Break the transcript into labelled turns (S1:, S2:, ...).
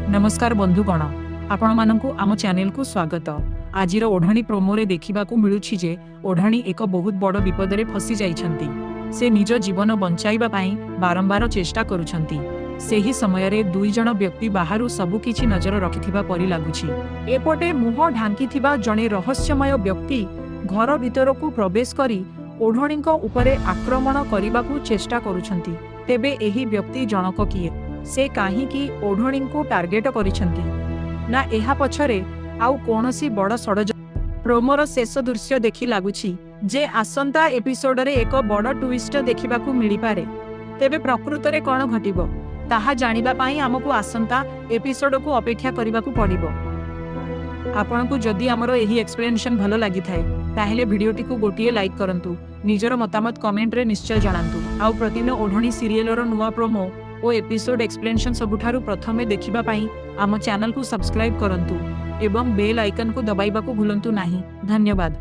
S1: नमस्कार बंधुगण, आपण मानकु आम चैनल को स्वागत। आजिर ओढ़ाणी प्रोमोरे देखा मिलूछि जे ओढ़ाणी एक बहुत बड़ विपद रे फसी जाइछंती। से निज जीवन बंचाइबा पई बारंबार चेष्टा करूछंती। सेही समय रे दुई जण व्यक्ति बाहरु सबु किछि नजर रखिथिबा परि लागुछि। एपटे मुह ढांकीथिबा जणे रहस्यमय व्यक्ति घर भितरकू प्रवेश करी ओढ़णीको उपरे आक्रमण करिबाकू चेष्टा करूछंती। तेबे एही व्यक्ति जनक किए, से काहींकि ओढ़णी को टार्गेट करिछंती ना एहा पछरे आउ कोनोसी बड़ षड्यंत्र। प्रोमोर शेष दृश्य देखि लागुछि जे आसंता एपिसोड रे एक बड़ ट्विस्ट देखिबाकू मिली पारे। तेबे प्रकृत रे कोन घटिबो ताहा जानिबा पई हमकु आसंता एपिसोड को अपेक्षा करिबाकू पड़िबो। आपनकु जदि हमर एही एक्सप्लेनेशन भलो लागि थाए ताहेले भिडियोटी को गोटिए लाइक करंतु, निजर मतामत कमेंट रे निश्चय जणांतु। आउ प्रतिदिन ओढ़णी सीरियल रो नुवा प्रोमो ओ एपिसोड एक्सप्लेनेशन सबुठारु प्रथमे देखिबा पई आम चैनल को सब्सक्राइब करंतु एवं बेल आइकन को दबाइबा को भूलंतु नाही। धन्यवाद।